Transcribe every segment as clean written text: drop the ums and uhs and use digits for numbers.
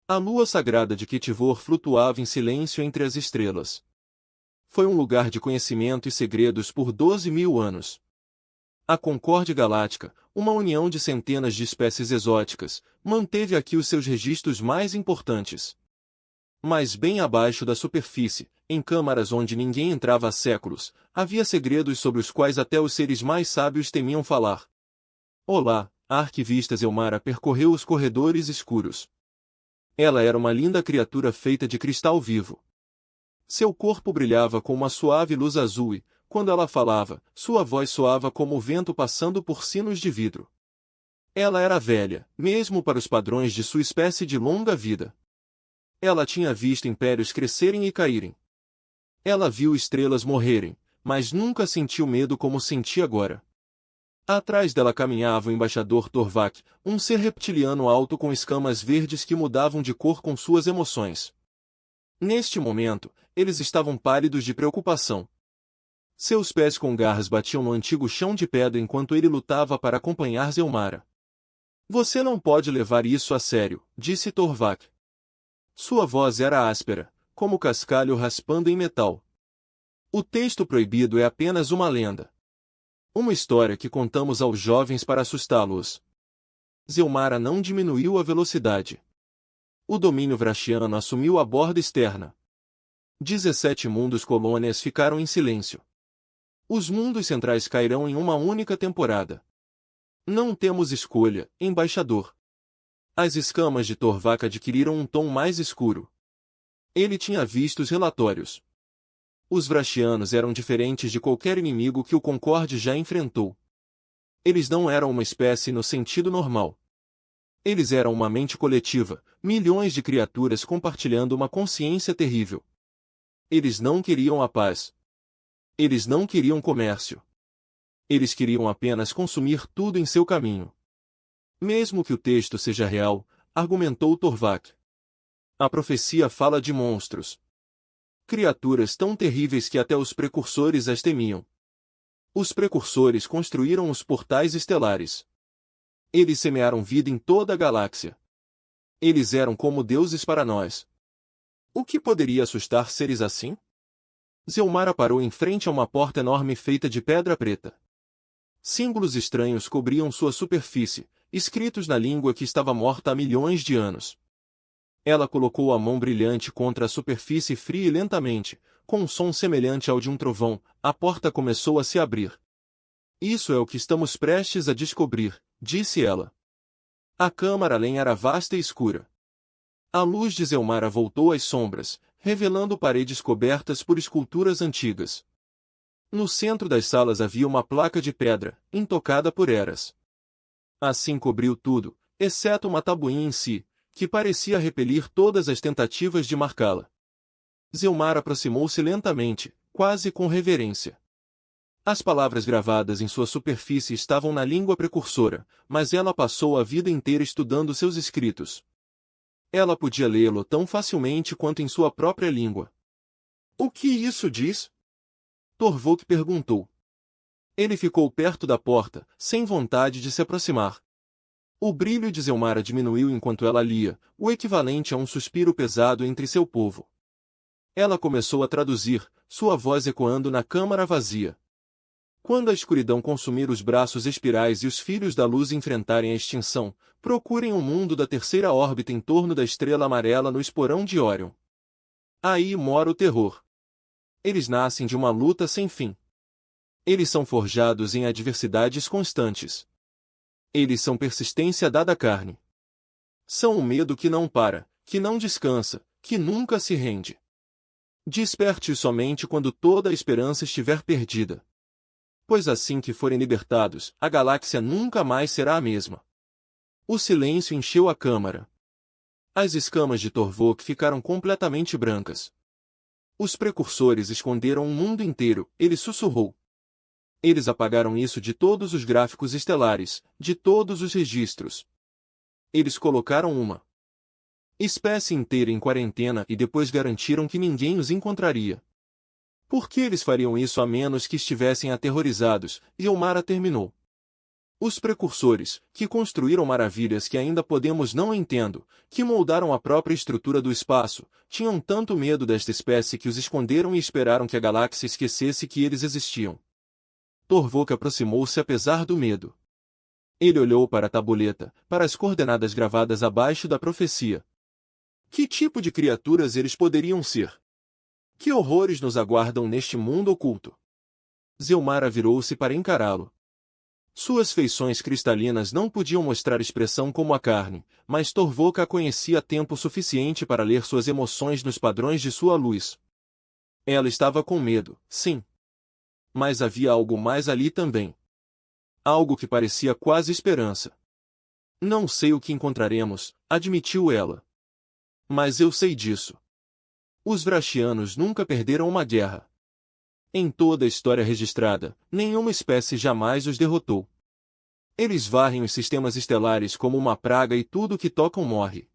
A lua sagrada de Ketivor flutuava em silêncio entre as estrelas. Foi um lugar de conhecimento e segredos por 12.000 anos. A Concórdia Galáctica, uma união de centenas de espécies exóticas, manteve aqui os seus registros mais importantes. Mas bem abaixo da superfície, em câmaras onde ninguém entrava há séculos, havia segredos sobre os quais até os seres mais sábios temiam falar. Olá, a arquivista Zelmara percorreu os corredores escuros. Ela era uma linda criatura feita de cristal vivo. Seu corpo brilhava com uma suave luz azul e, quando ela falava, sua voz soava como o vento passando por sinos de vidro. Ela era velha, mesmo para os padrões de sua espécie de longa vida. Ela tinha visto impérios crescerem e caírem. Ela viu estrelas morrerem, mas nunca sentiu medo como sentia agora. Atrás dela caminhava o embaixador Torvak, um ser reptiliano alto com escamas verdes que mudavam de cor com suas emoções. Neste momento, eles estavam pálidos de preocupação. Seus pés com garras batiam no antigo chão de pedra enquanto ele lutava para acompanhar Zelmara. Você não pode levar isso a sério, disse Torvak. Sua voz era áspera, como cascalho raspando em metal. O texto proibido é apenas uma lenda. Uma história que contamos aos jovens para assustá-los. Zelmara não diminuiu a velocidade. O domínio vrachiano assumiu a borda externa. 17 mundos colônias ficaram em silêncio. Os mundos centrais cairão em uma única temporada. Não temos escolha, embaixador. As escamas de Torvak adquiriram um tom mais escuro. Ele tinha visto os relatórios. Os vrachianos eram diferentes de qualquer inimigo que o Concorde já enfrentou. Eles não eram uma espécie no sentido normal. Eles eram uma mente coletiva, milhões de criaturas compartilhando uma consciência terrível. Eles não queriam a paz. Eles não queriam comércio. Eles queriam apenas consumir tudo em seu caminho. Mesmo que o texto seja real, argumentou Torvak. A profecia fala de monstros. Criaturas tão terríveis que até os precursores as temiam. Os precursores construíram os portais estelares. Eles semearam vida em toda a galáxia. Eles eram como deuses para nós. O que poderia assustar seres assim? Zelmara parou em frente a uma porta enorme feita de pedra preta. Símbolos estranhos cobriam sua superfície, escritos na língua que estava morta há milhões de anos. Ela colocou a mão brilhante contra a superfície fria e lentamente, com um som semelhante ao de um trovão, a porta começou a se abrir. Isso é o que estamos prestes a descobrir, disse ela. A câmara além era vasta e escura. A luz de Zelmara voltou às sombras, revelando paredes cobertas por esculturas antigas. No centro das salas havia uma placa de pedra, intocada por eras. Assim cobriu tudo, exceto uma tabuinha em si, que parecia repelir todas as tentativas de marcá-la. Zelmara aproximou-se lentamente, quase com reverência. As palavras gravadas em sua superfície estavam na língua precursora, mas ela passou a vida inteira estudando seus escritos. Ela podia lê-lo tão facilmente quanto em sua própria língua. O que isso diz? Torvok perguntou. Ele ficou perto da porta, sem vontade de se aproximar. O brilho de Zelmara diminuiu enquanto ela lia, o equivalente a um suspiro pesado entre seu povo. Ela começou a traduzir, sua voz ecoando na câmara vazia. Quando a escuridão consumir os braços espirais e os filhos da luz enfrentarem a extinção, procurem o mundo da terceira órbita em torno da estrela amarela no esporão de Órion. Aí mora o terror. Eles nascem de uma luta sem fim. Eles são forjados em adversidades constantes. Eles são persistência dada à carne. São o medo que não para, que não descansa, que nunca se rende. Desperte somente quando toda a esperança estiver perdida. Pois assim que forem libertados, a galáxia nunca mais será a mesma. O silêncio encheu a câmara. As escamas de Torvok ficaram completamente brancas. Os precursores esconderam o mundo inteiro, ele sussurrou. Eles apagaram isso de todos os gráficos estelares, de todos os registros. Eles colocaram uma espécie inteira em quarentena e depois garantiram que ninguém os encontraria. Por que eles fariam isso a menos que estivessem aterrorizados? Zelmara terminou. Os precursores, que construíram maravilhas que ainda podemos não entendo, que moldaram a própria estrutura do espaço, tinham tanto medo desta espécie que os esconderam e esperaram que a galáxia esquecesse que eles existiam. Torvok aproximou-se apesar do medo. Ele olhou para a tabuleta, para as coordenadas gravadas abaixo da profecia. Que tipo de criaturas eles poderiam ser? Que horrores nos aguardam neste mundo oculto? Zelmara virou-se para encará-lo. Suas feições cristalinas não podiam mostrar expressão como a carne, mas Torvok a conhecia tempo suficiente para ler suas emoções nos padrões de sua luz. Ela estava com medo, sim. Mas havia algo mais ali também. Algo que parecia quase esperança. Não sei o que encontraremos, admitiu ela. Mas eu sei disso. Os Vrachianos nunca perderam uma guerra. Em toda a história registrada, nenhuma espécie jamais os derrotou. Eles varrem os sistemas estelares como uma praga e tudo que tocam morre.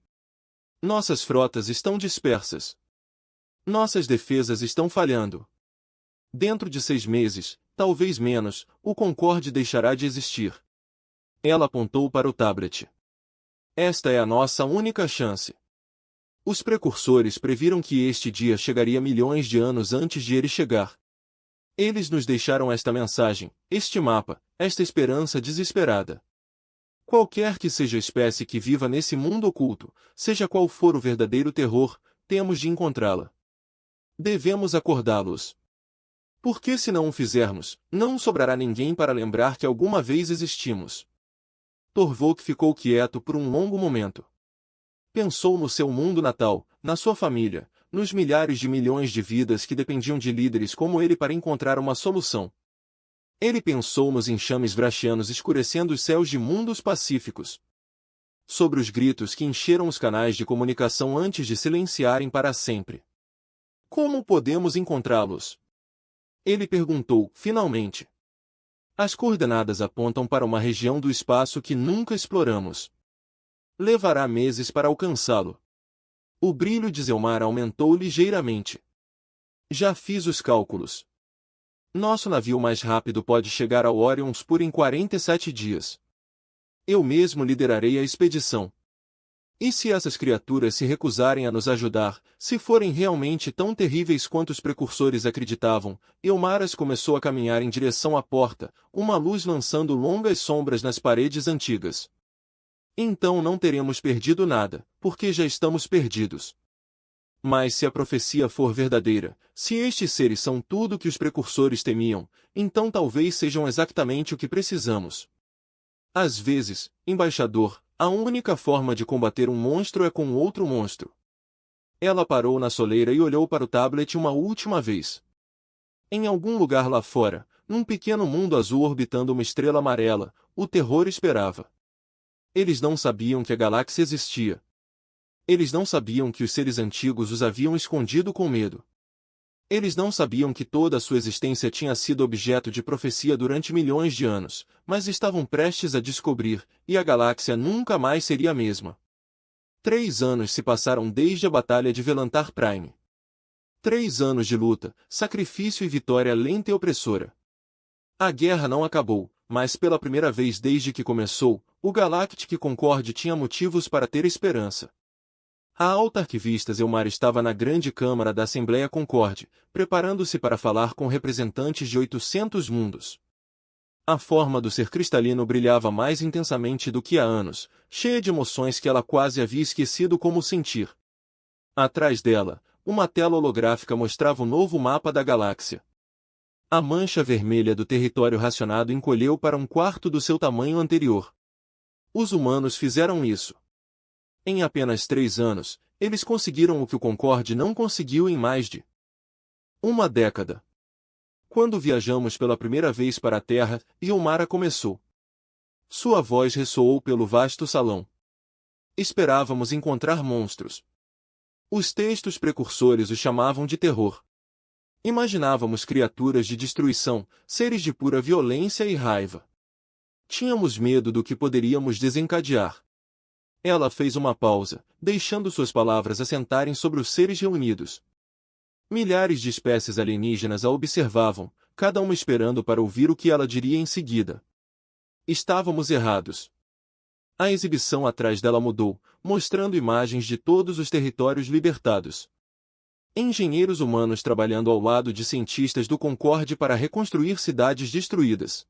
Nossas frotas estão dispersas. Nossas defesas estão falhando. Dentro de 6 meses, talvez menos, o Concorde deixará de existir. Ela apontou para o tablet. Esta é a nossa única chance. Os precursores previram que este dia chegaria milhões de anos antes de ele chegar. Eles nos deixaram esta mensagem, este mapa, esta esperança desesperada. Qualquer que seja a espécie que viva nesse mundo oculto, seja qual for o verdadeiro terror, temos de encontrá-la. Devemos acordá-los. Porque se não o fizermos, não sobrará ninguém para lembrar que alguma vez existimos. Torvok ficou quieto por um longo momento. Pensou no seu mundo natal, na sua família, nos milhares de milhões de vidas que dependiam de líderes como ele para encontrar uma solução. Ele pensou nos enxames vrachianos escurecendo os céus de mundos pacíficos. Sobre os gritos que encheram os canais de comunicação antes de silenciarem para sempre. Como podemos encontrá-los? Ele perguntou, finalmente. As coordenadas apontam para uma região do espaço que nunca exploramos. Levará meses para alcançá-lo. O brilho de Zelmara aumentou ligeiramente. Já fiz os cálculos. Nosso navio mais rápido pode chegar ao Orionspur em 47 dias. Eu mesmo liderarei a expedição. E se essas criaturas se recusarem a nos ajudar, se forem realmente tão terríveis quanto os precursores acreditavam, Elmaras começou a caminhar em direção à porta, uma luz lançando longas sombras nas paredes antigas. Então não teremos perdido nada, porque já estamos perdidos. Mas se a profecia for verdadeira, se estes seres são tudo o que os precursores temiam, então talvez sejam exatamente o que precisamos. Às vezes, embaixador, a única forma de combater um monstro é com outro monstro. Ela parou na soleira e olhou para o tablet uma última vez. Em algum lugar lá fora, num pequeno mundo azul orbitando uma estrela amarela, o terror esperava. Eles não sabiam que a galáxia existia. Eles não sabiam que os seres antigos os haviam escondido com medo. Eles não sabiam que toda a sua existência tinha sido objeto de profecia durante milhões de anos, mas estavam prestes a descobrir, e a galáxia nunca mais seria a mesma. 3 anos se passaram desde a Batalha de Velantar Prime. 3 anos de luta, sacrifício e vitória lenta e opressora. A guerra não acabou, mas pela primeira vez desde que começou, o Galactic Concorde tinha motivos para ter esperança. A alta arquivista Zelmara estava na grande câmara da Assembleia Concorde, preparando-se para falar com representantes de 800 mundos. A forma do ser cristalino brilhava mais intensamente do que há anos, cheia de emoções que ela quase havia esquecido como sentir. Atrás dela, uma tela holográfica mostrava o novo mapa da galáxia. A mancha vermelha do território racionado encolheu para 1/4 do seu tamanho anterior. Os humanos fizeram isso. Em apenas 3 anos, eles conseguiram o que o Concorde não conseguiu em mais de uma década. Quando viajamos pela primeira vez para a Terra, Elmara começou. Sua voz ressoou pelo vasto salão. Esperávamos encontrar monstros. Os textos precursores os chamavam de terror. Imaginávamos criaturas de destruição, seres de pura violência e raiva. Tínhamos medo do que poderíamos desencadear. Ela fez uma pausa, deixando suas palavras assentarem sobre os seres reunidos. Milhares de espécies alienígenas a observavam, cada uma esperando para ouvir o que ela diria em seguida. Estávamos errados. A exibição atrás dela mudou, mostrando imagens de todos os territórios libertados. Engenheiros humanos trabalhando ao lado de cientistas do Concorde para reconstruir cidades destruídas.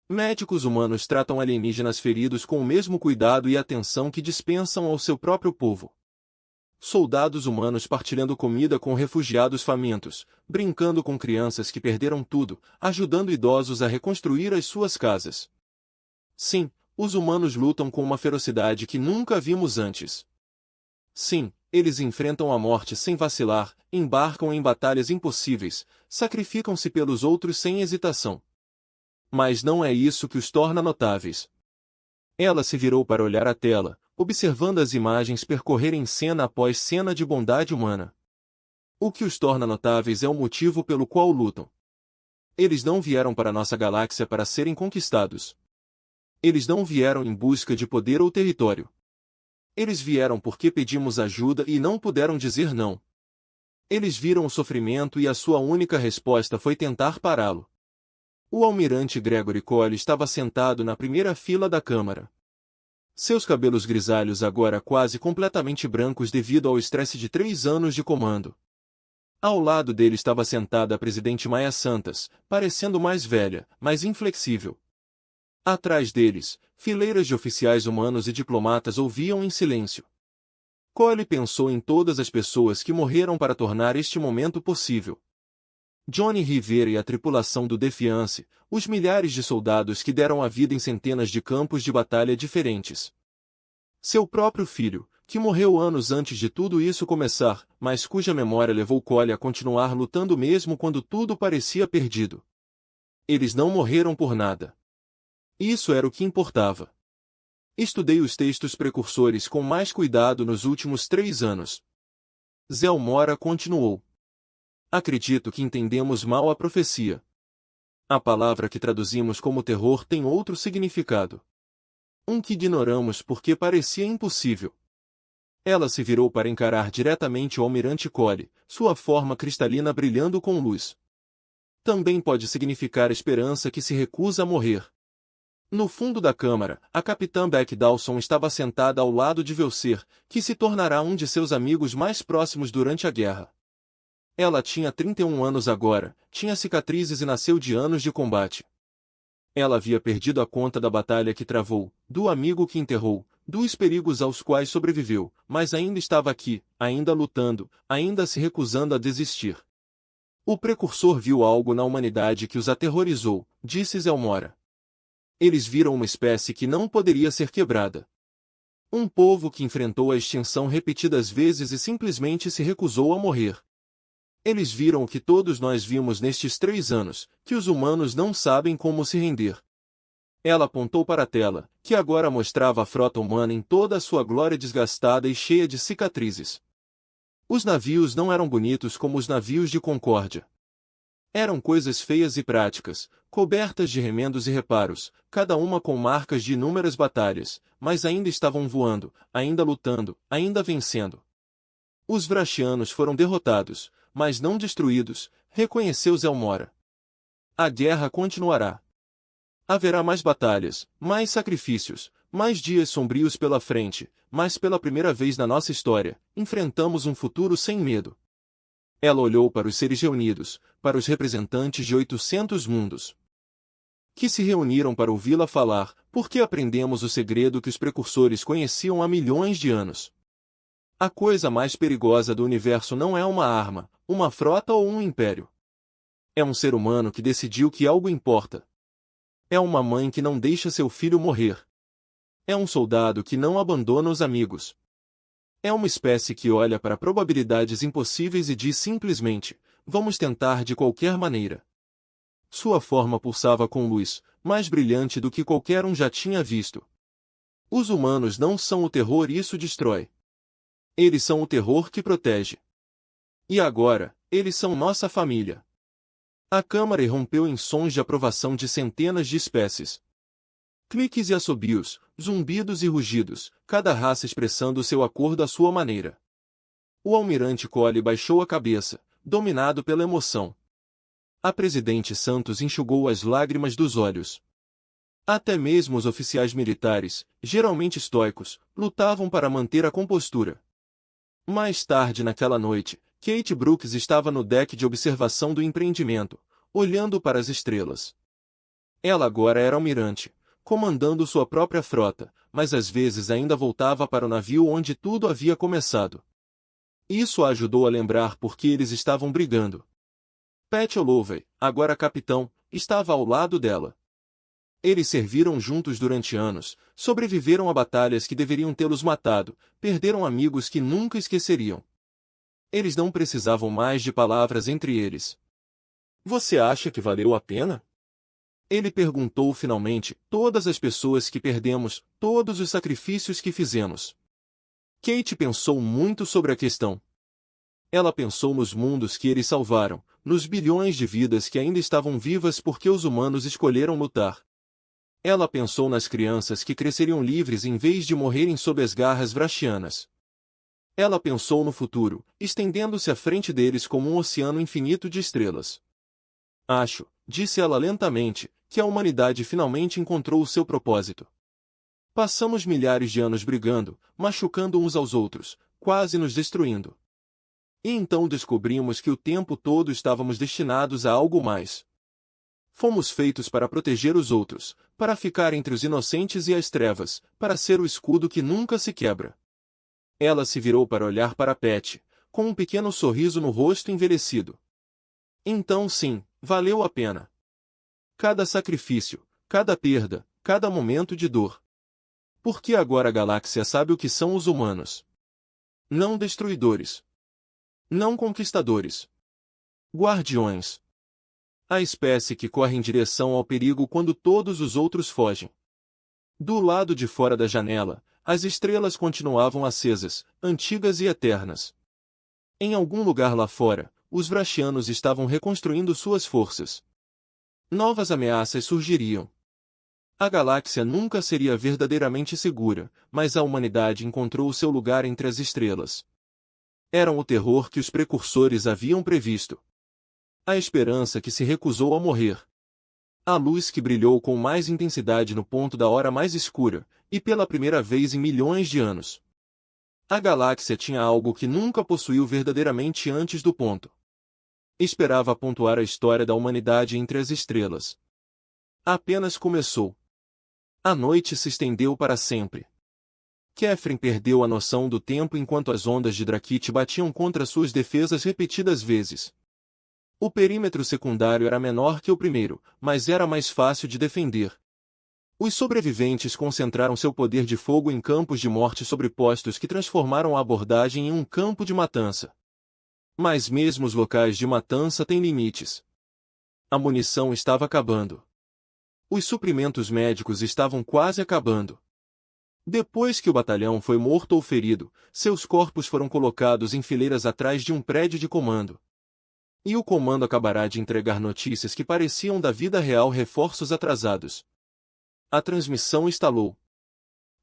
Médicos humanos tratam alienígenas feridos com o mesmo cuidado e atenção que dispensam ao seu próprio povo. Soldados humanos partilhando comida com refugiados famintos, brincando com crianças que perderam tudo, ajudando idosos a reconstruir as suas casas. Sim, os humanos lutam com uma ferocidade que nunca vimos antes. Sim, eles enfrentam a morte sem vacilar, embarcam em batalhas impossíveis, sacrificam-se pelos outros sem hesitação. Mas não é isso que os torna notáveis. Ela se virou para olhar a tela, observando as imagens percorrerem cena após cena de bondade humana. O que os torna notáveis é o motivo pelo qual lutam. Eles não vieram para nossa galáxia para serem conquistados. Eles não vieram em busca de poder ou território. Eles vieram porque pedimos ajuda e não puderam dizer não. Eles viram o sofrimento e a sua única resposta foi tentar pará-lo. O almirante Gregory Cole estava sentado na primeira fila da câmara. Seus cabelos grisalhos agora quase completamente brancos devido ao estresse de 3 anos de comando. Ao lado dele estava sentada a presidente Maya Santas, parecendo mais velha, mais inflexível. Atrás deles, fileiras de oficiais humanos e diplomatas ouviam em silêncio. Cole pensou em todas as pessoas que morreram para tornar este momento possível. Johnny Rivera e a tripulação do Defiance, os milhares de soldados que deram a vida em centenas de campos de batalha diferentes. Seu próprio filho, que morreu anos antes de tudo isso começar, mas cuja memória levou Cole a continuar lutando mesmo quando tudo parecia perdido. Eles não morreram por nada. Isso era o que importava. Estudei os textos precursores com mais cuidado nos últimos 3 anos. Zelmora continuou. Acredito que entendemos mal a profecia. A palavra que traduzimos como terror tem outro significado. Um que ignoramos porque parecia impossível. Ela se virou para encarar diretamente o almirante Cole, sua forma cristalina brilhando com luz. Também pode significar esperança que se recusa a morrer. No fundo da câmara, a capitã Beck Dawson estava sentada ao lado de Velser, que se tornará um de seus amigos mais próximos durante a guerra. Ela tinha 31 anos agora, tinha cicatrizes e nasceu de anos de combate. Ela havia perdido a conta da batalha que travou, do amigo que enterrou, dos perigos aos quais sobreviveu, mas ainda estava aqui, ainda lutando, ainda se recusando a desistir. O precursor viu algo na humanidade que os aterrorizou, disse Zelmora. Eles viram uma espécie que não poderia ser quebrada. Um povo que enfrentou a extinção repetidas vezes e simplesmente se recusou a morrer. Eles viram o que todos nós vimos nestes 3 anos, que os humanos não sabem como se render. Ela apontou para a tela, que agora mostrava a frota humana em toda a sua glória desgastada e cheia de cicatrizes. Os navios não eram bonitos como os navios de Concórdia. Eram coisas feias e práticas, cobertas de remendos e reparos, cada uma com marcas de inúmeras batalhas, mas ainda estavam voando, ainda lutando, ainda vencendo. Os Vrachianos foram derrotados, mas não destruídos, reconheceu Zelmora. A guerra continuará. Haverá mais batalhas, mais sacrifícios, mais dias sombrios pela frente, mas pela primeira vez na nossa história, enfrentamos um futuro sem medo. Ela olhou para os seres reunidos, para os representantes de 800 mundos, que se reuniram para ouvi-la falar, porque aprendemos o segredo que os precursores conheciam há milhões de anos. A coisa mais perigosa do universo não é uma arma, uma frota ou um império. É um ser humano que decidiu que algo importa. É uma mãe que não deixa seu filho morrer. É um soldado que não abandona os amigos. É uma espécie que olha para probabilidades impossíveis e diz simplesmente, vamos tentar de qualquer maneira. Sua forma pulsava com luz, mais brilhante do que qualquer um já tinha visto. Os humanos não são o terror e isso destrói. Eles são o terror que protege. E agora, eles são nossa família. A câmara irrompeu em sons de aprovação de centenas de espécies. Cliques e assobios, zumbidos e rugidos, cada raça expressando seu acordo à sua maneira. O almirante Cole baixou a cabeça, dominado pela emoção. A presidente Santos enxugou as lágrimas dos olhos. Até mesmo os oficiais militares, geralmente estoicos, lutavam para manter a compostura. Mais tarde naquela noite, Kate Brooks estava no deck de observação do empreendimento, olhando para as estrelas. Ela agora era almirante, comandando sua própria frota, mas às vezes ainda voltava para o navio onde tudo havia começado. Isso a ajudou a lembrar por que eles estavam brigando. Pat Holloway, agora capitão, estava ao lado dela. Eles serviram juntos durante anos, sobreviveram a batalhas que deveriam tê-los matado, perderam amigos que nunca esqueceriam. Eles não precisavam mais de palavras entre eles. Você acha que valeu a pena? Ele perguntou finalmente, todas as pessoas que perdemos, todos os sacrifícios que fizemos. Kate pensou muito sobre a questão. Ela pensou nos mundos que eles salvaram, nos bilhões de vidas que ainda estavam vivas porque os humanos escolheram lutar. Ela pensou nas crianças que cresceriam livres em vez de morrerem sob as garras vrachianas. Ela pensou no futuro, estendendo-se à frente deles como um oceano infinito de estrelas. Acho, disse ela lentamente, que a humanidade finalmente encontrou o seu propósito. Passamos milhares de anos brigando, machucando uns aos outros, quase nos destruindo. E então descobrimos que o tempo todo estávamos destinados a algo mais. Fomos feitos para proteger os outros, para ficar entre os inocentes e as trevas, para ser o escudo que nunca se quebra. Ela se virou para olhar para Pat, com um pequeno sorriso no rosto envelhecido. Então sim, valeu a pena. Cada sacrifício, cada perda, cada momento de dor. Porque agora a galáxia sabe o que são os humanos. Não destruidores. Não conquistadores. Guardiões. A espécie que corre em direção ao perigo quando todos os outros fogem. Do lado de fora da janela, as estrelas continuavam acesas, antigas e eternas. Em algum lugar lá fora, os vrachianos estavam reconstruindo suas forças. Novas ameaças surgiriam. A galáxia nunca seria verdadeiramente segura, mas a humanidade encontrou o seu lugar entre as estrelas. Eram o terror que os precursores haviam previsto. A esperança que se recusou a morrer. A luz que brilhou com mais intensidade no ponto da hora mais escura, e pela primeira vez em milhões de anos. A galáxia tinha algo que nunca possuiu verdadeiramente antes do ponto. Esperava pontuar a história da humanidade entre as estrelas. Apenas começou. A noite se estendeu para sempre. Catherine perdeu a noção do tempo enquanto as ondas de Drakit batiam contra suas defesas repetidas vezes. O perímetro secundário era menor que o primeiro, mas era mais fácil de defender. Os sobreviventes concentraram seu poder de fogo em campos de morte sobrepostos que transformaram a abordagem em um campo de matança. Mas mesmo os locais de matança têm limites. A munição estava acabando. Os suprimentos médicos estavam quase acabando. Depois que o batalhão foi morto ou ferido, seus corpos foram colocados em fileiras atrás de um prédio de comando. E o comando acabará de entregar notícias que pareciam da vida real reforços atrasados. A transmissão instalou.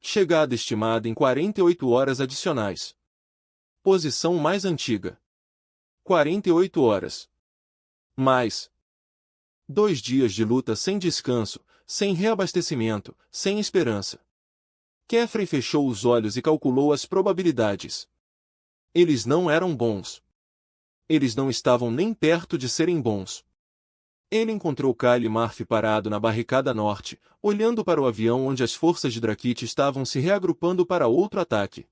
Chegada estimada em 48 horas adicionais. Posição mais antiga. 48 horas. Mais 2 dias de luta sem descanso, sem reabastecimento, sem esperança. Catherine fechou os olhos e calculou as probabilidades. Eles não eram bons. Eles não estavam nem perto de serem bons. Ele encontrou Kyle Murphy parado na barricada norte, olhando para o avião onde as forças de Drakit estavam se reagrupando para outro ataque.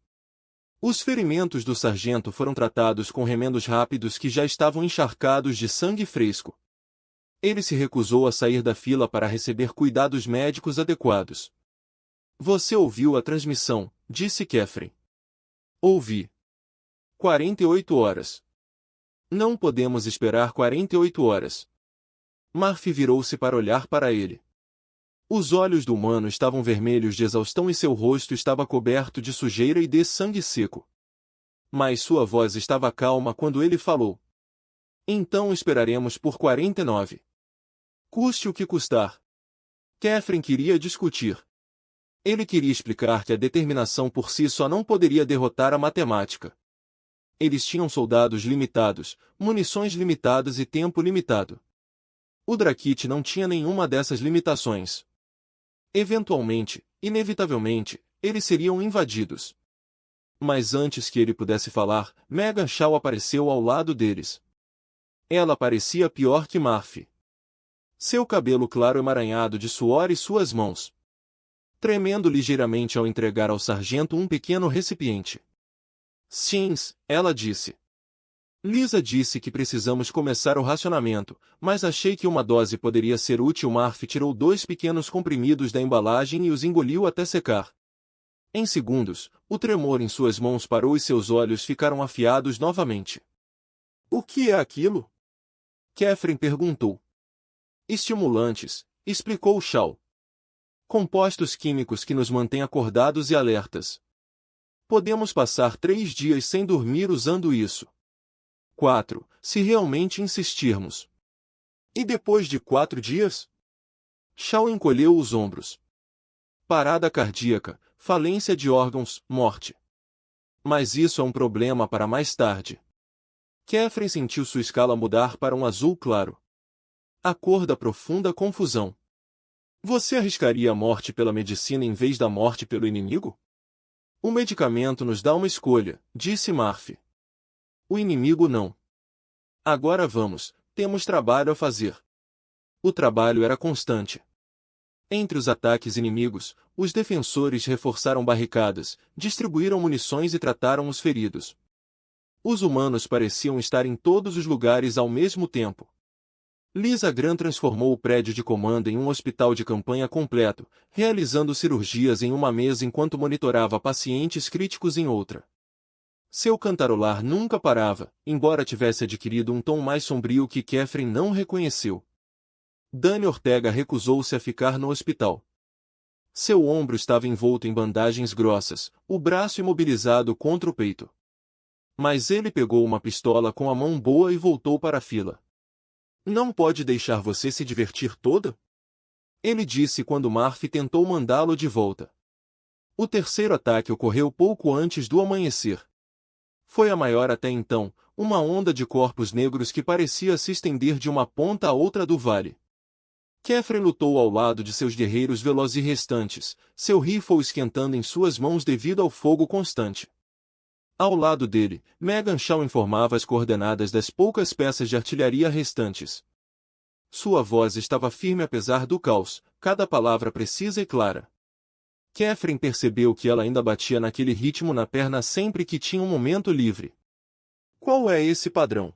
Os ferimentos do sargento foram tratados com remendos rápidos que já estavam encharcados de sangue fresco. Ele se recusou a sair da fila para receber cuidados médicos adequados. Você ouviu a transmissão, disse Catherine. Ouvi. 48 horas. Não podemos esperar 48 horas. Murphy virou-se para olhar para ele. Os olhos do humano estavam vermelhos de exaustão e seu rosto estava coberto de sujeira e de sangue seco. Mas sua voz estava calma quando ele falou. Então esperaremos por 49. Custe o que custar. Catherine queria discutir. Ele queria explicar que a determinação por si só não poderia derrotar a matemática. Eles tinham soldados limitados, munições limitadas e tempo limitado. O Drakit não tinha nenhuma dessas limitações. Eventualmente, inevitavelmente, eles seriam invadidos. Mas antes que ele pudesse falar, Megan Shaw apareceu ao lado deles. Ela parecia pior que Murphy. Seu cabelo claro emaranhado de suor e suas mãos tremendo ligeiramente ao entregar ao sargento um pequeno recipiente. Sims, ela disse. Lisa disse que precisamos começar o racionamento, mas achei que uma dose poderia ser útil. Murphy tirou 2 pequenos comprimidos da embalagem e os engoliu até secar. Em segundos, o tremor em suas mãos parou e seus olhos ficaram afiados novamente. O que é aquilo? Catherine perguntou. Estimulantes, explicou Shaw. Compostos químicos que nos mantêm acordados e alertas. Podemos passar 3 dias sem dormir usando isso. 4, se realmente insistirmos. E depois de 4 dias? Shaw encolheu os ombros. Parada cardíaca, falência de órgãos, morte. Mas isso é um problema para mais tarde. Catherine sentiu sua escala mudar para um azul claro. A cor da profunda confusão. Você arriscaria a morte pela medicina em vez da morte pelo inimigo? O medicamento nos dá uma escolha, disse Murphy. O inimigo não. Agora vamos, temos trabalho a fazer. O trabalho era constante. Entre os ataques inimigos, os defensores reforçaram barricadas, distribuíram munições e trataram os feridos. Os humanos pareciam estar em todos os lugares ao mesmo tempo. Lisa Grant transformou o prédio de comando em um hospital de campanha completo, realizando cirurgias em uma mesa enquanto monitorava pacientes críticos em outra. Seu cantarolar nunca parava, embora tivesse adquirido um tom mais sombrio que Catherine não reconheceu. Danny Ortega recusou-se a ficar no hospital. Seu ombro estava envolto em bandagens grossas, o braço imobilizado contra o peito. Mas ele pegou uma pistola com a mão boa e voltou para a fila. Não pode deixar você se divertir toda? Ele disse quando Murphy tentou mandá-lo de volta. O terceiro ataque ocorreu pouco antes do amanhecer. Foi a maior até então, uma onda de corpos negros que parecia se estender de uma ponta a outra do vale. Catherine lutou ao lado de seus guerreiros velozes restantes, seu rifle esquentando em suas mãos devido ao fogo constante. Ao lado dele, Megan Shaw informava as coordenadas das poucas peças de artilharia restantes. Sua voz estava firme apesar do caos, cada palavra precisa e clara. Catherine percebeu que ela ainda batia naquele ritmo na perna sempre que tinha um momento livre. Qual é esse padrão?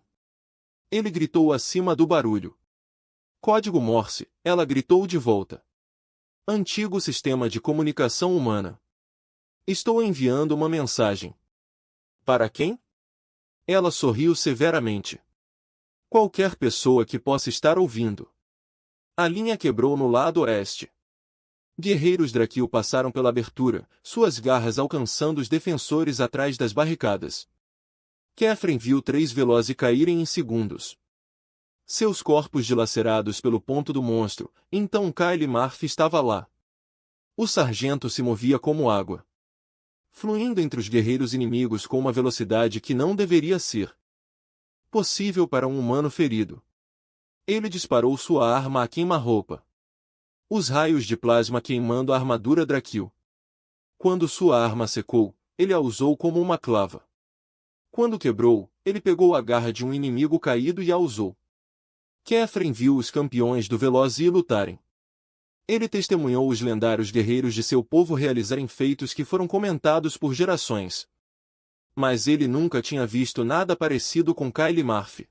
Ele gritou acima do barulho. Código Morse, ela gritou de volta. Antigo sistema de comunicação humana. Estou enviando uma mensagem. Para quem? Ela sorriu severamente. Qualquer pessoa que possa estar ouvindo. A linha quebrou no lado oeste. Guerreiros Drakil passaram pela abertura, suas garras alcançando os defensores atrás das barricadas. Catherine viu 3 velozes caírem em segundos. Seus corpos dilacerados pelo ponto do monstro, então Kyle Murphy estava lá. O sargento se movia como água, fluindo entre os guerreiros inimigos com uma velocidade que não deveria ser possível para um humano ferido. Ele disparou sua arma a queima-roupa. Os raios de plasma queimando a armadura Drakil. Quando sua arma secou, ele a usou como uma clava. Quando quebrou, ele pegou a garra de um inimigo caído e a usou. Catherine viu os campeões do Veloz lutarem. Ele testemunhou os lendários guerreiros de seu povo realizarem feitos que foram comentados por gerações. Mas ele nunca tinha visto nada parecido com Kyle Murphy.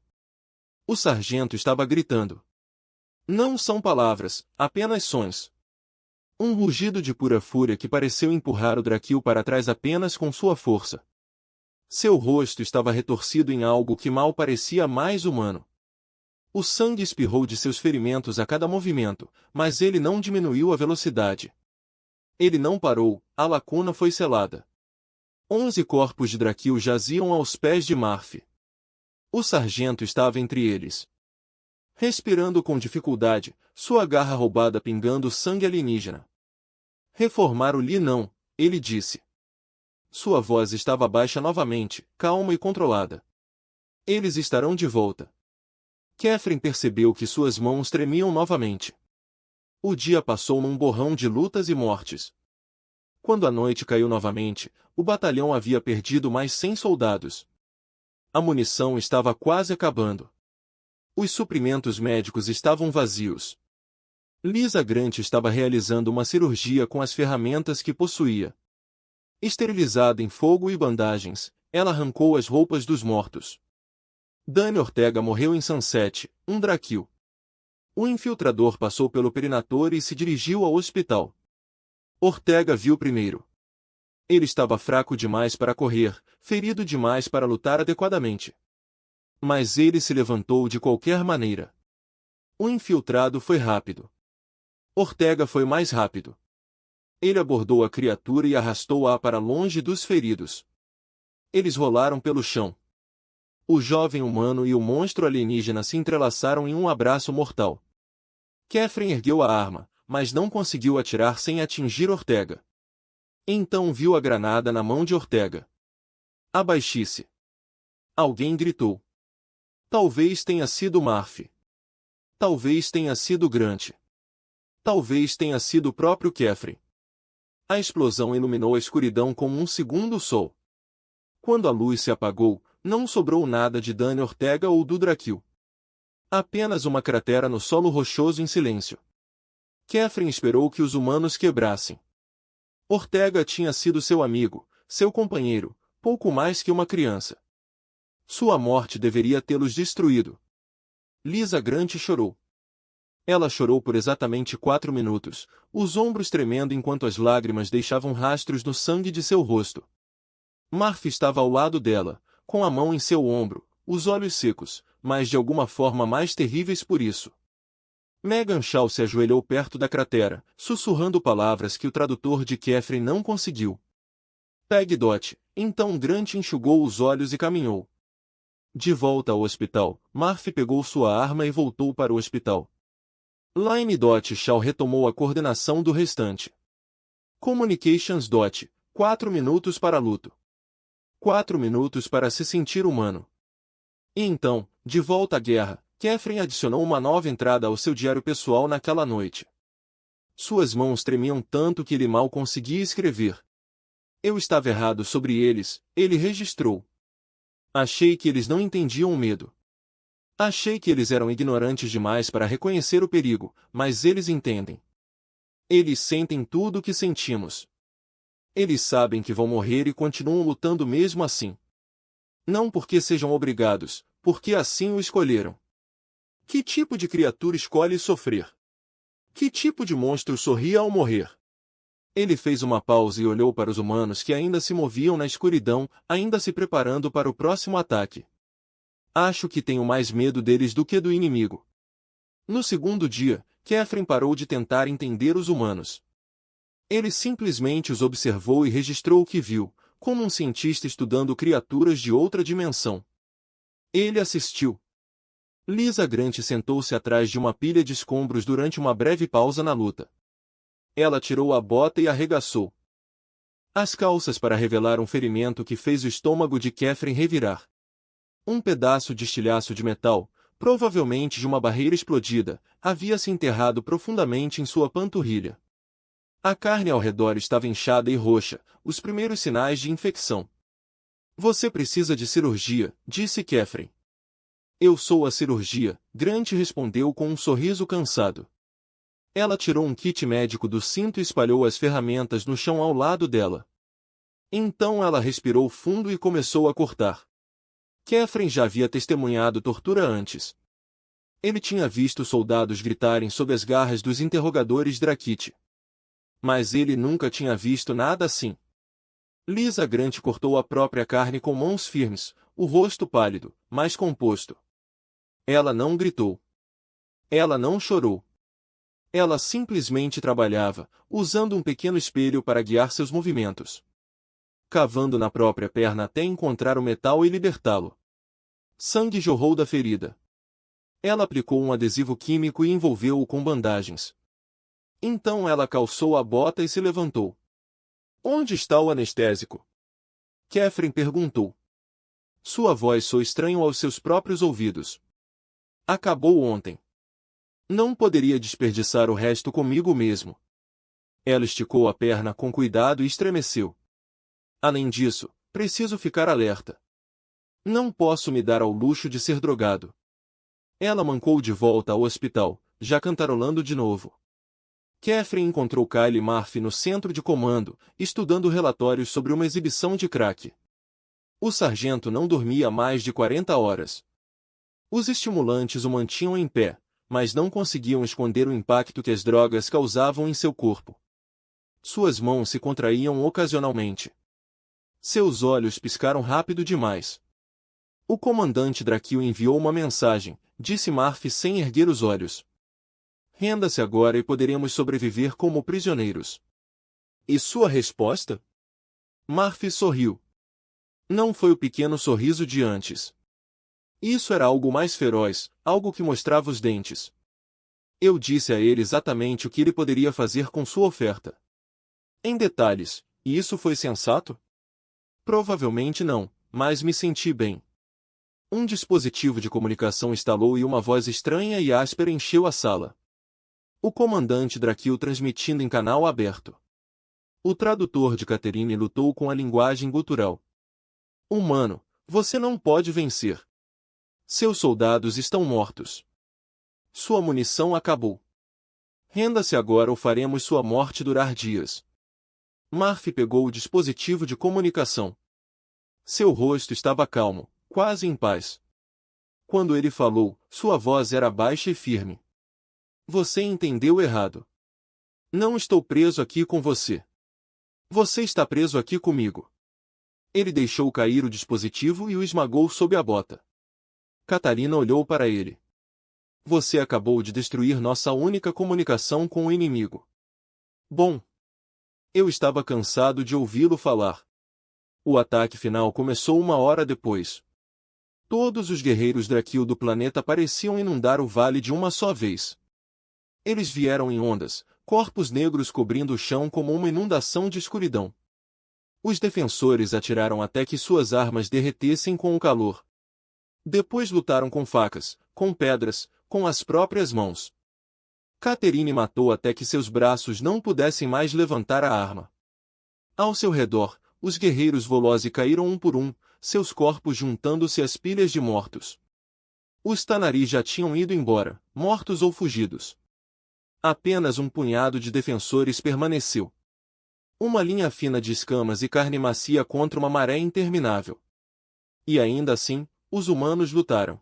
O sargento estava gritando. Não são palavras, apenas sons. Um rugido de pura fúria que pareceu empurrar o Drakil para trás apenas com sua força. Seu rosto estava retorcido em algo que mal parecia mais humano. O sangue espirrou de seus ferimentos a cada movimento, mas ele não diminuiu a velocidade. Ele não parou, a lacuna foi selada. 11 corpos de Drakil jaziam aos pés de Murphy. O sargento estava entre eles. Respirando com dificuldade, sua garra roubada pingando sangue alienígena. Reformar-o-lhe não, ele disse. Sua voz estava baixa novamente, calma e controlada. Eles estarão de volta. Catherine percebeu que suas mãos tremiam novamente. O dia passou num borrão de lutas e mortes. Quando a noite caiu novamente, o batalhão havia perdido mais 100 soldados. A munição estava quase acabando. Os suprimentos médicos estavam vazios. Lisa Grant estava realizando uma cirurgia com as ferramentas que possuía. Esterilizada em fogo e bandagens, ela arrancou as roupas dos mortos. Danny Ortega morreu em Sunset, um Drácul. O infiltrador passou pelo perinator e se dirigiu ao hospital. Ortega viu primeiro. Ele estava fraco demais para correr, ferido demais para lutar adequadamente. Mas ele se levantou de qualquer maneira. O infiltrado foi rápido. Ortega foi mais rápido. Ele abordou a criatura e arrastou-a para longe dos feridos. Eles rolaram pelo chão. O jovem humano e o monstro alienígena se entrelaçaram em um abraço mortal. Catherine ergueu a arma, mas não conseguiu atirar sem atingir Ortega. Então viu a granada na mão de Ortega. Abaixe-se. Alguém gritou. Talvez tenha sido Murphy. Talvez tenha sido Grant. Talvez tenha sido o próprio Catherine. A explosão iluminou a escuridão como um segundo sol. Quando a luz se apagou, não sobrou nada de Danny Ortega ou do Drácul. Apenas uma cratera no solo rochoso em silêncio. Catherine esperou que os humanos quebrassem. Ortega tinha sido seu amigo, seu companheiro, pouco mais que uma criança. Sua morte deveria tê-los destruído. Lisa Grant chorou. Ela chorou por exatamente 4 minutos, os ombros tremendo enquanto as lágrimas deixavam rastros no sangue de seu rosto. Murphy estava ao lado dela, com a mão em seu ombro, os olhos secos, mas de alguma forma mais terríveis por isso. Megan Shaw se ajoelhou perto da cratera, sussurrando palavras que o tradutor de Catherine não conseguiu. Peg Dot. Então Grant enxugou os olhos e caminhou. De volta ao hospital, Murphy pegou sua arma e voltou para o hospital. Line Dot Shaw retomou a coordenação do restante. Communications Dot. 4 minutos para luto. 4 minutos para se sentir humano. E então, de volta à guerra, Catherine adicionou uma nova entrada ao seu diário pessoal naquela noite. Suas mãos tremiam tanto que ele mal conseguia escrever. Eu estava errado sobre eles, ele registrou. Achei que eles não entendiam o medo. Achei que eles eram ignorantes demais para reconhecer o perigo, mas eles entendem. Eles sentem tudo o que sentimos. Eles sabem que vão morrer e continuam lutando mesmo assim. Não porque sejam obrigados, porque assim o escolheram. Que tipo de criatura escolhe sofrer? Que tipo de monstro sorri ao morrer? Ele fez uma pausa e olhou para os humanos que ainda se moviam na escuridão, ainda se preparando para o próximo ataque. Acho que tenho mais medo deles do que do inimigo. No segundo dia, Catherine parou de tentar entender os humanos. Ele simplesmente os observou e registrou o que viu, como um cientista estudando criaturas de outra dimensão. Ele assistiu. Lisa Grant sentou-se atrás de uma pilha de escombros durante uma breve pausa na luta. Ela tirou a bota e arregaçou as calças para revelar um ferimento que fez o estômago de Catherine revirar. Um pedaço de estilhaço de metal, provavelmente de uma barreira explodida, havia se enterrado profundamente em sua panturrilha. A carne ao redor estava inchada e roxa, os primeiros sinais de infecção. Você precisa de cirurgia, disse Catherine. Eu sou a cirurgia, Grant respondeu com um sorriso cansado. Ela tirou um kit médico do cinto e espalhou as ferramentas no chão ao lado dela. Então ela respirou fundo e começou a cortar. Catherine já havia testemunhado tortura antes. Ele tinha visto soldados gritarem sob as garras dos interrogadores Drakit. Mas ele nunca tinha visto nada assim. Lisa Grant cortou a própria carne com mãos firmes, o rosto pálido, mas composto. Ela não gritou. Ela não chorou. Ela simplesmente trabalhava, usando um pequeno espelho para guiar seus movimentos. Cavando na própria perna até encontrar o metal e libertá-lo. Sangue jorrou da ferida. Ela aplicou um adesivo químico e envolveu-o com bandagens. Então ela calçou a bota e se levantou. Onde está o anestésico? Catherine perguntou. Sua voz soou estranho aos seus próprios ouvidos. Acabou ontem. Não poderia desperdiçar o resto comigo mesmo. Ela esticou a perna com cuidado e estremeceu. Além disso, preciso ficar alerta. Não posso me dar ao luxo de ser drogado. Ela mancou de volta ao hospital, já cantarolando de novo. Catherine encontrou Kyle Murphy no centro de comando, estudando relatórios sobre uma exibição de crack. O sargento não dormia há mais de 40 horas. Os estimulantes o mantinham em pé, mas não conseguiam esconder o impacto que as drogas causavam em seu corpo. Suas mãos se contraíam ocasionalmente. Seus olhos piscaram rápido demais. O comandante Drakil enviou uma mensagem, disse Murphy sem erguer os olhos. Renda-se agora e poderemos sobreviver como prisioneiros. E sua resposta? Murphy sorriu. Não foi o pequeno sorriso de antes. Isso era algo mais feroz, algo que mostrava os dentes. Eu disse a ele exatamente o que ele poderia fazer com sua oferta. Em detalhes, e isso foi sensato? Provavelmente não, mas me senti bem. Um dispositivo de comunicação instalou e uma voz estranha e áspera encheu a sala. O comandante Drakil transmitindo em canal aberto. O tradutor de Catherine lutou com a linguagem gutural. Humano, você não pode vencer. Seus soldados estão mortos. Sua munição acabou. Renda-se agora ou faremos sua morte durar dias. Murphy pegou o dispositivo de comunicação. Seu rosto estava calmo, quase em paz. Quando ele falou, sua voz era baixa e firme. Você entendeu errado. Não estou preso aqui com você. Você está preso aqui comigo. Ele deixou cair o dispositivo e o esmagou sob a bota. Catarina olhou para ele. Você acabou de destruir nossa única comunicação com o inimigo. Bom. Eu estava cansado de ouvi-lo falar. O ataque final começou 1 hora depois. Todos os guerreiros Drakil do planeta pareciam inundar o vale de uma só vez. Eles vieram em ondas, corpos negros cobrindo o chão como uma inundação de escuridão. Os defensores atiraram até que suas armas derretessem com o calor. Depois lutaram com facas, com pedras, com as próprias mãos. Catherine matou até que seus braços não pudessem mais levantar a arma. Ao seu redor, os guerreiros Volose caíram um por um, seus corpos juntando-se às pilhas de mortos. Os Tanari já tinham ido embora, mortos ou fugidos. Apenas um punhado de defensores permaneceu. Uma linha fina de escamas e carne macia contra uma maré interminável. E ainda assim, os humanos lutaram.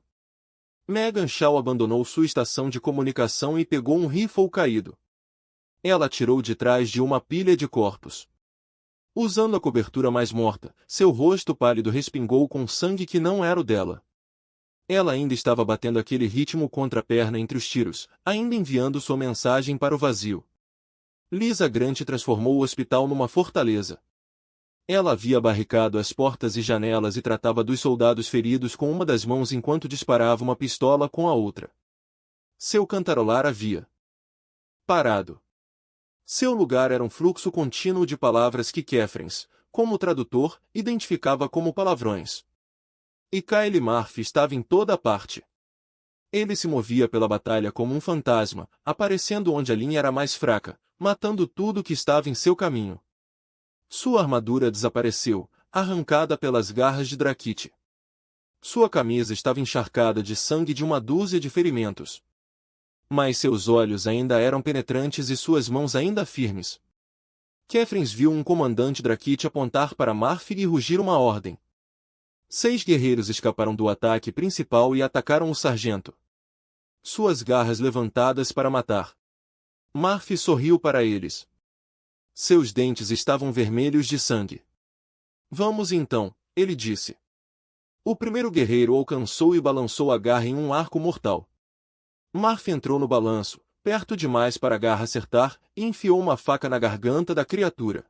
Megan Shaw abandonou sua estação de comunicação e pegou um rifle caído. Ela atirou de trás de uma pilha de corpos. Usando a cobertura mais morta, seu rosto pálido respingou com sangue que não era o dela. Ela ainda estava batendo aquele ritmo contra a perna entre os tiros, ainda enviando sua mensagem para o vazio. Lisa Grant transformou o hospital numa fortaleza. Ela havia barricado as portas e janelas e tratava dos soldados feridos com uma das mãos enquanto disparava uma pistola com a outra. Seu cantarolar havia parado. Seu lugar era um fluxo contínuo de palavras que Catherine, como tradutor, identificava como palavrões. E Kyle Murphy estava em toda parte. Ele se movia pela batalha como um fantasma, aparecendo onde a linha era mais fraca, matando tudo que estava em seu caminho. Sua armadura desapareceu, arrancada pelas garras de Drakit. Sua camisa estava encharcada de sangue de uma dúzia de ferimentos. Mas seus olhos ainda eram penetrantes e suas mãos ainda firmes. Catherine viu um comandante Drakit apontar para Murphy e rugir uma ordem. 6 guerreiros escaparam do ataque principal e atacaram o sargento. Suas garras levantadas para matar. Murphy sorriu para eles. Seus dentes estavam vermelhos de sangue. Vamos então, ele disse. O primeiro guerreiro alcançou e balançou a garra em um arco mortal. Murphy entrou no balanço, perto demais para a garra acertar, e enfiou uma faca na garganta da criatura.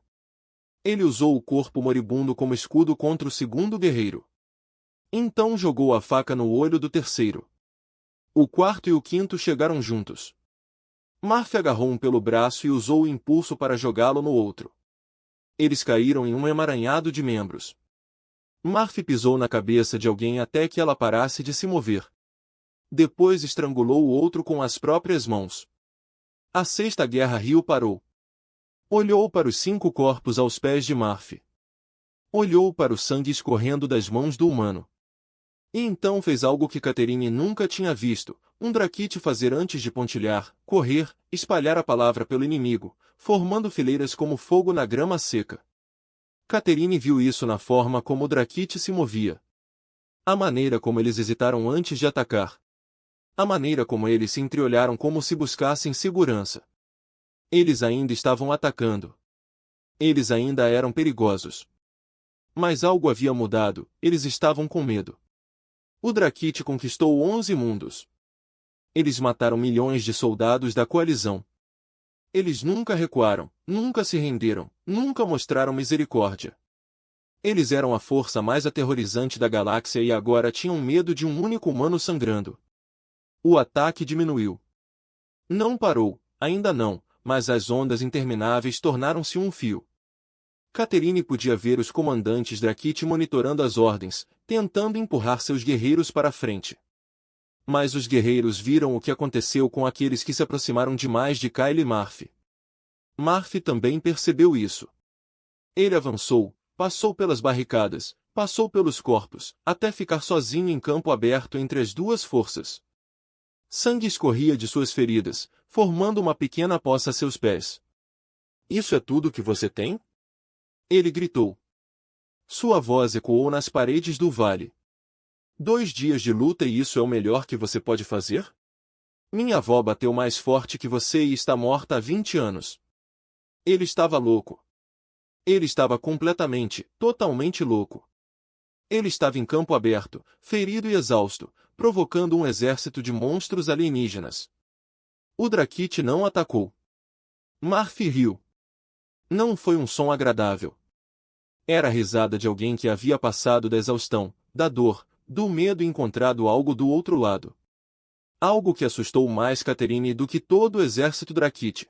Ele usou o corpo moribundo como escudo contra o segundo guerreiro. Então jogou a faca no olho do terceiro. O quarto e o quinto chegaram juntos. Murphy agarrou um pelo braço e usou o impulso para jogá-lo no outro. Eles caíram em um emaranhado de membros. Murphy pisou na cabeça de alguém até que ela parasse de se mover. depois estrangulou o outro com as próprias mãos. A Sexta Guerra Rio parou. Olhou para os 5 corpos aos pés de Murphy. Olhou para o sangue escorrendo das mãos do humano. E então fez algo que Catherine nunca tinha visto, um Drakite fazer antes de pontilhar, correr, espalhar a palavra pelo inimigo, formando fileiras como fogo na grama seca. Catherine viu isso na forma como o Drakite se movia. A maneira como eles hesitaram antes de atacar. A maneira como eles se entreolharam como se buscassem segurança. Eles ainda estavam atacando. Eles ainda eram perigosos. Mas algo havia mudado, eles estavam com medo. O Drakite conquistou 11 mundos. Eles mataram milhões de soldados da coalizão. Eles nunca recuaram, nunca se renderam, nunca mostraram misericórdia. Eles eram a força mais aterrorizante da galáxia e agora tinham medo de um único humano sangrando. O ataque diminuiu. Não parou, ainda não, mas as ondas intermináveis tornaram-se um fio. Catherine podia ver os comandantes Drakite monitorando as ordens, tentando empurrar seus guerreiros para a frente. Mas os guerreiros viram o que aconteceu com aqueles que se aproximaram demais de Kyle Murphy. Murphy também percebeu isso. Ele avançou, passou pelas barricadas, passou pelos corpos, até ficar sozinho em campo aberto entre as duas forças. Sangue escorria de suas feridas, formando uma pequena poça a seus pés. "Isso é tudo que você tem?" Ele gritou. Sua voz ecoou nas paredes do vale. 2 dias de luta e isso é o melhor que você pode fazer? Minha avó bateu mais forte que você e está morta há 20 anos. Ele estava louco. Ele estava completamente, totalmente louco. Ele estava em campo aberto, ferido e exausto, provocando um exército de monstros alienígenas. O Drakite não atacou. Murphy riu. Não foi um som agradável. Era a risada de alguém que havia passado da exaustão, da dor, do medo e encontrado algo do outro lado. Algo que assustou mais Catherine do que todo o exército Drakite.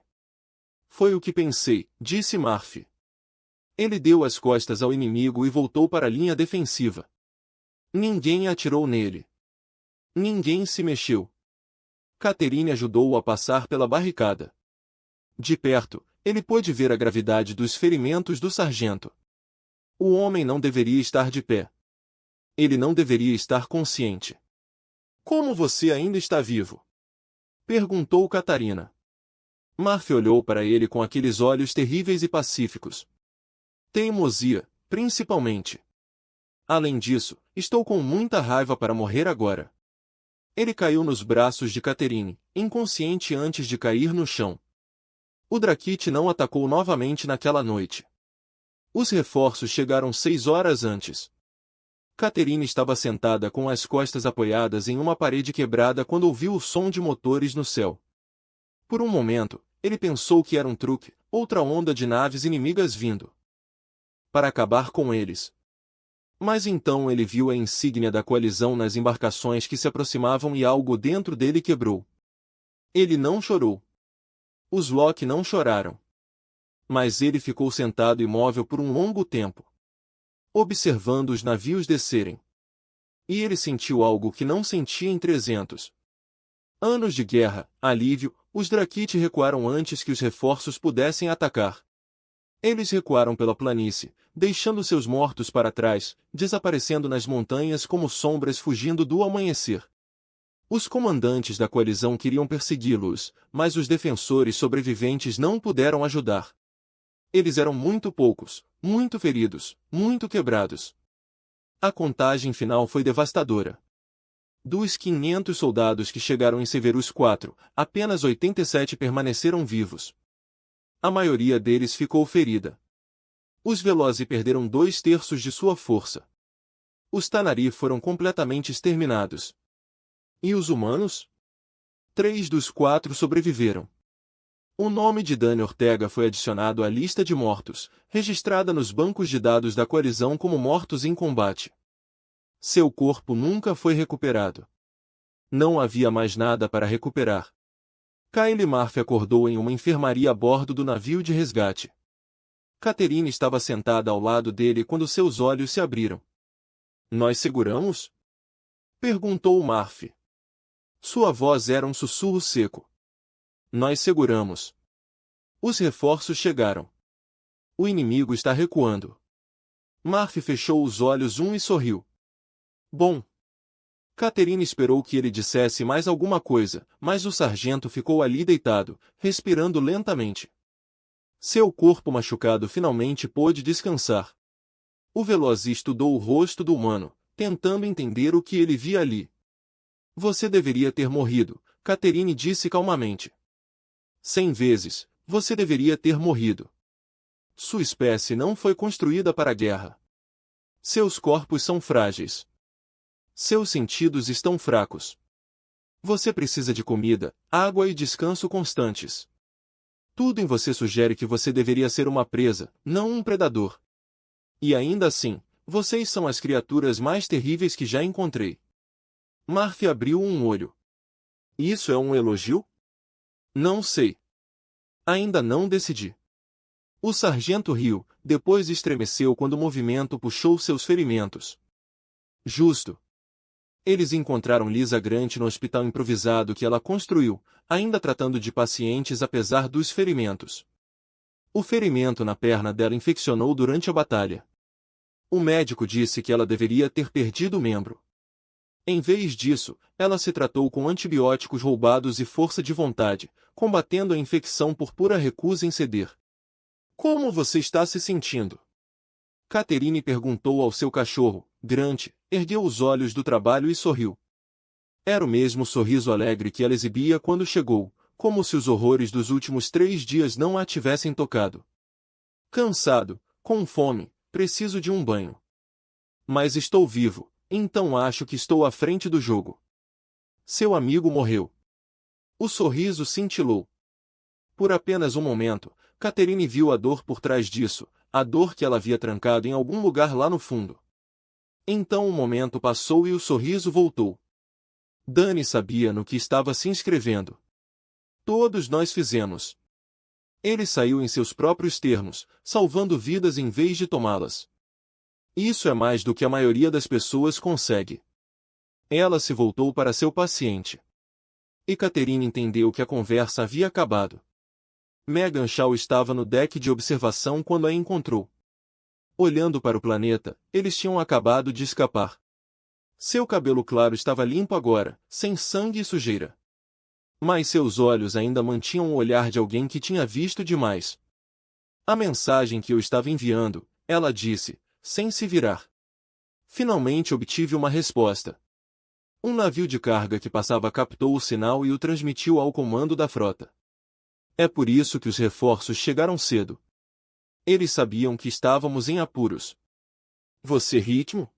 Foi o que pensei, disse Murphy. Ele deu as costas ao inimigo e voltou para a linha defensiva. Ninguém atirou nele. Ninguém se mexeu. Catherine ajudou-o a passar pela barricada. De perto, ele pôde ver a gravidade dos ferimentos do sargento. O homem não deveria estar de pé. Ele não deveria estar consciente. "Como você ainda está vivo?" perguntou Catarina. Murphy olhou para ele com aqueles olhos terríveis e pacíficos. Teimosia, principalmente. Além disso, estou com muita raiva para morrer agora. Ele caiu nos braços de Catherine, inconsciente antes de cair no chão. O Drakite não atacou novamente naquela noite. Os reforços chegaram 6 horas antes. Catherine estava sentada com as costas apoiadas em uma parede quebrada quando ouviu o som de motores no céu. Por um momento, ele pensou que era um truque, outra onda de naves inimigas vindo para acabar com eles. Mas então ele viu a insígnia da coalizão nas embarcações que se aproximavam e algo dentro dele quebrou. Ele não chorou. Os Loki não choraram. Mas ele ficou sentado imóvel por um longo tempo, observando os navios descerem. E ele sentiu algo que não sentia em 300 anos de guerra, alívio. Os Drakite recuaram antes que os reforços pudessem atacar. Eles recuaram pela planície, deixando seus mortos para trás, desaparecendo nas montanhas como sombras fugindo do amanhecer. Os comandantes da coalizão queriam persegui-los, mas os defensores sobreviventes não puderam ajudar. Eles eram muito poucos, muito feridos, muito quebrados. A contagem final foi devastadora. Dos 500 soldados que chegaram em Severus IV, apenas 87 permaneceram vivos. A maioria deles ficou ferida. Os Velozi perderam 2/3 de sua força. Os Tanari foram completamente exterminados. E os humanos? 3 dos 4 sobreviveram. O nome de Dani Ortega foi adicionado à lista de mortos, registrada nos bancos de dados da coalizão como mortos em combate. Seu corpo nunca foi recuperado. Não havia mais nada para recuperar. Kyle Murphy acordou em uma enfermaria a bordo do navio de resgate. Catherine estava sentada ao lado dele quando seus olhos se abriram. "Nós seguramos?" perguntou Murphy. Sua voz era um sussurro seco. Nós seguramos. Os reforços chegaram. O inimigo está recuando. Murphy fechou os olhos e sorriu. Bom. Catherine esperou que ele dissesse mais alguma coisa, mas o sargento ficou ali deitado, respirando lentamente. Seu corpo machucado finalmente pôde descansar. O veloz estudou o rosto do humano, tentando entender o que ele via ali. Você deveria ter morrido, Catherine disse calmamente. 100 vezes, você deveria ter morrido. Sua espécie não foi construída para a guerra. Seus corpos são frágeis. Seus sentidos estão fracos. Você precisa de comida, água e descanso constantes. Tudo em você sugere que você deveria ser uma presa, não um predador. E ainda assim, vocês são as criaturas mais terríveis que já encontrei. Murphy abriu um olho. Isso é um elogio? Não sei. Ainda não decidi. O sargento riu, depois estremeceu quando o movimento puxou seus ferimentos. Justo. Eles encontraram Lisa Grant no hospital improvisado que ela construiu, ainda tratando de pacientes apesar dos ferimentos. O ferimento na perna dela infeccionou durante a batalha. O médico disse que ela deveria ter perdido o membro. Em vez disso, ela se tratou com antibióticos roubados e força de vontade, combatendo a infecção por pura recusa em ceder. Como você está se sentindo? Catherine perguntou ao seu cachorro. Grant ergueu os olhos do trabalho e sorriu. Era o mesmo sorriso alegre que ela exibia quando chegou, como se os horrores dos últimos 3 dias não a tivessem tocado. Cansado, com fome, preciso de um banho. Mas estou vivo, então acho que estou à frente do jogo. Seu amigo morreu. O sorriso cintilou. Por apenas um momento, Catherine viu a dor por trás disso, a dor que ela havia trancado em algum lugar lá no fundo. Então o momento passou e o sorriso voltou. Dani sabia no que estava se inscrevendo. Todos nós fizemos. Ele saiu em seus próprios termos, salvando vidas em vez de tomá-las. Isso é mais do que a maioria das pessoas consegue. Ela se voltou para seu paciente. E Catherine entendeu que a conversa havia acabado. Megan Shaw estava no deck de observação quando a encontrou. Olhando para o planeta, eles tinham acabado de escapar. Seu cabelo claro estava limpo agora, sem sangue e sujeira. Mas seus olhos ainda mantinham o olhar de alguém que tinha visto demais. A mensagem que eu estava enviando, ela disse, sem se virar. Finalmente obtive uma resposta. Um navio de carga que passava captou o sinal e o transmitiu ao comando da frota. É por isso que os reforços chegaram cedo. Eles sabiam que estávamos em apuros. Você ritmo?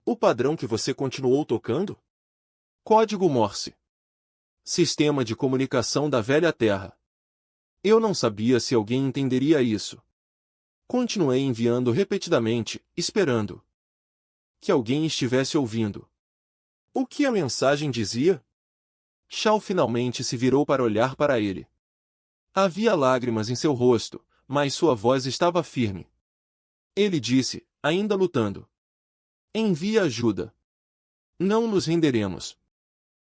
O padrão que você continuou tocando? Código Morse. Sistema de comunicação da velha Terra. Eu não sabia se alguém entenderia isso. Continuei enviando repetidamente, esperando que alguém estivesse ouvindo. O que a mensagem dizia? Shaw finalmente se virou para olhar para ele. Havia lágrimas em seu rosto, mas sua voz estava firme. Ele disse, ainda lutando. Envie ajuda. Não nos renderemos.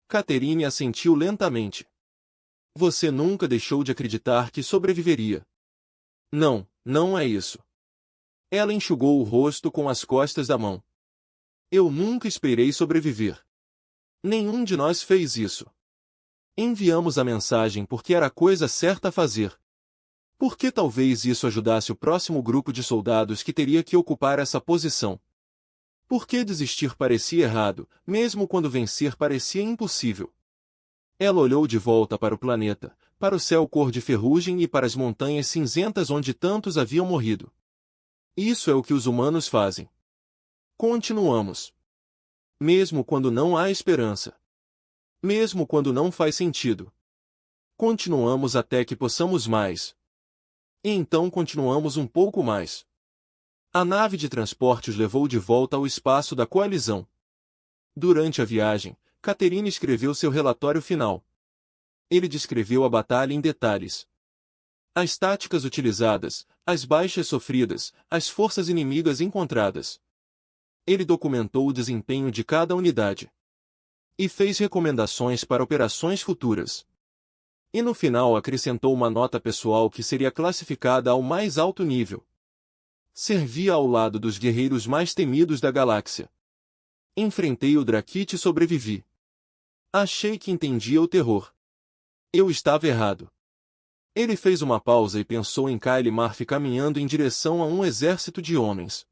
Catherine assentiu lentamente. Você nunca deixou de acreditar que sobreviveria. Não, não é isso. Ela enxugou o rosto com as costas da mão. Eu nunca esperei sobreviver. Nenhum de nós fez isso. Enviamos a mensagem porque era a coisa certa a fazer. Porque talvez isso ajudasse o próximo grupo de soldados que teria que ocupar essa posição. Porque desistir parecia errado, mesmo quando vencer parecia impossível. Ela olhou de volta para o planeta, para o céu cor de ferrugem e para as montanhas cinzentas onde tantos haviam morrido. Isso é o que os humanos fazem. Continuamos. Mesmo quando não há esperança. Mesmo quando não faz sentido. Continuamos até que possamos mais. E então continuamos um pouco mais. A nave de transporte os levou de volta ao espaço da coalizão. Durante a viagem, Catherine escreveu seu relatório final. Ele descreveu a batalha em detalhes. As táticas utilizadas, as baixas sofridas, as forças inimigas encontradas. Ele documentou o desempenho de cada unidade. E fez recomendações para operações futuras. E no final acrescentou uma nota pessoal que seria classificada ao mais alto nível. Servia ao lado dos guerreiros mais temidos da galáxia. Enfrentei o Drakit e sobrevivi. Achei que entendia o terror. Eu estava errado. Ele fez uma pausa e pensou em Kyle Murphy caminhando em direção a um exército de homens.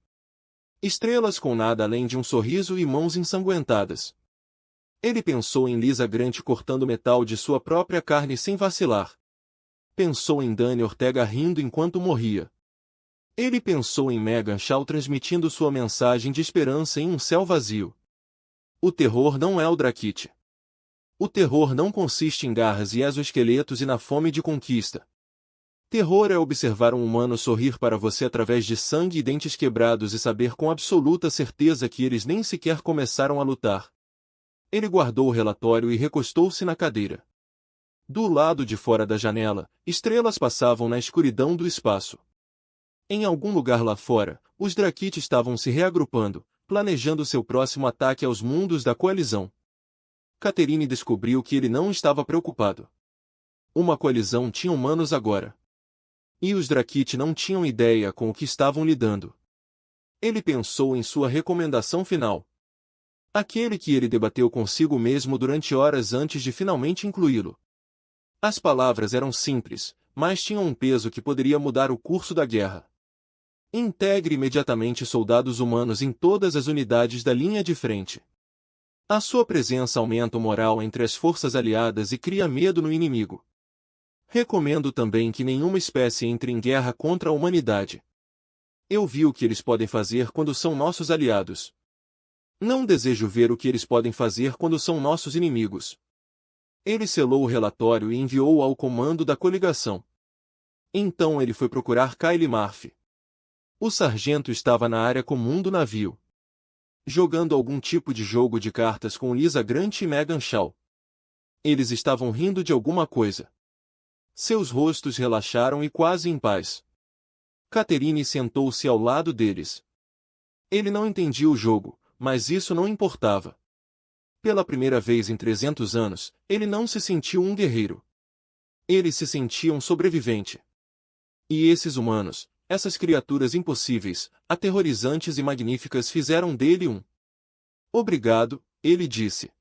Estrelas com nada além de um sorriso e mãos ensanguentadas. Ele pensou em Lisa Grant cortando metal de sua própria carne sem vacilar. Pensou em Dani Ortega rindo enquanto morria. Ele pensou em Megan Shaw transmitindo sua mensagem de esperança em um céu vazio. O terror não é o Drakit. O terror não consiste em garras e exoesqueletos e na fome de conquista. Terror é observar um humano sorrir para você através de sangue e dentes quebrados e saber com absoluta certeza que eles nem sequer começaram a lutar. Ele guardou o relatório e recostou-se na cadeira. Do lado de fora da janela, estrelas passavam na escuridão do espaço. Em algum lugar lá fora, os Drakit estavam se reagrupando, planejando seu próximo ataque aos mundos da coalizão. Catherine descobriu que ele não estava preocupado. Uma coalizão tinha humanos agora. E os Drakit não tinham ideia com o que estavam lidando. Ele pensou em sua recomendação final. Aquele que ele debateu consigo mesmo durante horas antes de finalmente incluí-lo. As palavras eram simples, mas tinham um peso que poderia mudar o curso da guerra. Integre imediatamente soldados humanos em todas as unidades da linha de frente. A sua presença aumenta o moral entre as forças aliadas e cria medo no inimigo. Recomendo também que nenhuma espécie entre em guerra contra a humanidade. Eu vi o que eles podem fazer quando são nossos aliados. Não desejo ver o que eles podem fazer quando são nossos inimigos. Ele selou o relatório e enviou-o ao comando da coligação. Então ele foi procurar Kyle Murphy. O sargento estava na área comum do navio, jogando algum tipo de jogo de cartas com Lisa Grant e Megan Shaw. Eles estavam rindo de alguma coisa. Seus rostos relaxaram e quase em paz. Catherine sentou-se ao lado deles. Ele não entendia o jogo, mas isso não importava. Pela primeira vez em 300 anos, ele não se sentiu um guerreiro. Ele se sentia um sobrevivente. E esses humanos, essas criaturas impossíveis, aterrorizantes e magníficas fizeram dele um. Obrigado, ele disse.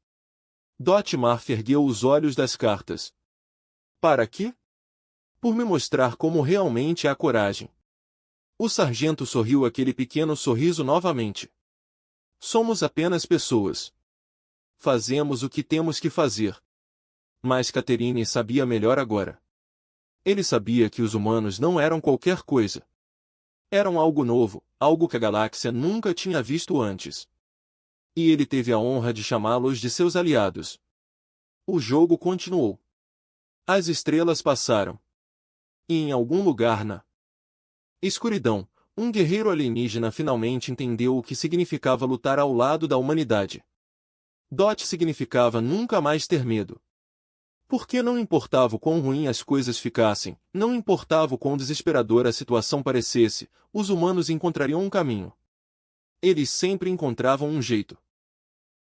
Dot Murphy ergueu os olhos das cartas. Para quê? Por me mostrar como realmente há coragem. O sargento sorriu aquele pequeno sorriso novamente. Somos apenas pessoas. Fazemos o que temos que fazer. Mas Catherine sabia melhor agora. Ele sabia que os humanos não eram qualquer coisa. Eram algo novo, algo que a galáxia nunca tinha visto antes. E ele teve a honra de chamá-los de seus aliados. O jogo continuou. As estrelas passaram. E em algum lugar na escuridão, um guerreiro alienígena finalmente entendeu o que significava lutar ao lado da humanidade. Dot significava nunca mais ter medo. Porque não importava o quão ruim as coisas ficassem, não importava o quão desesperadora a situação parecesse, os humanos encontrariam um caminho. Eles sempre encontravam um jeito.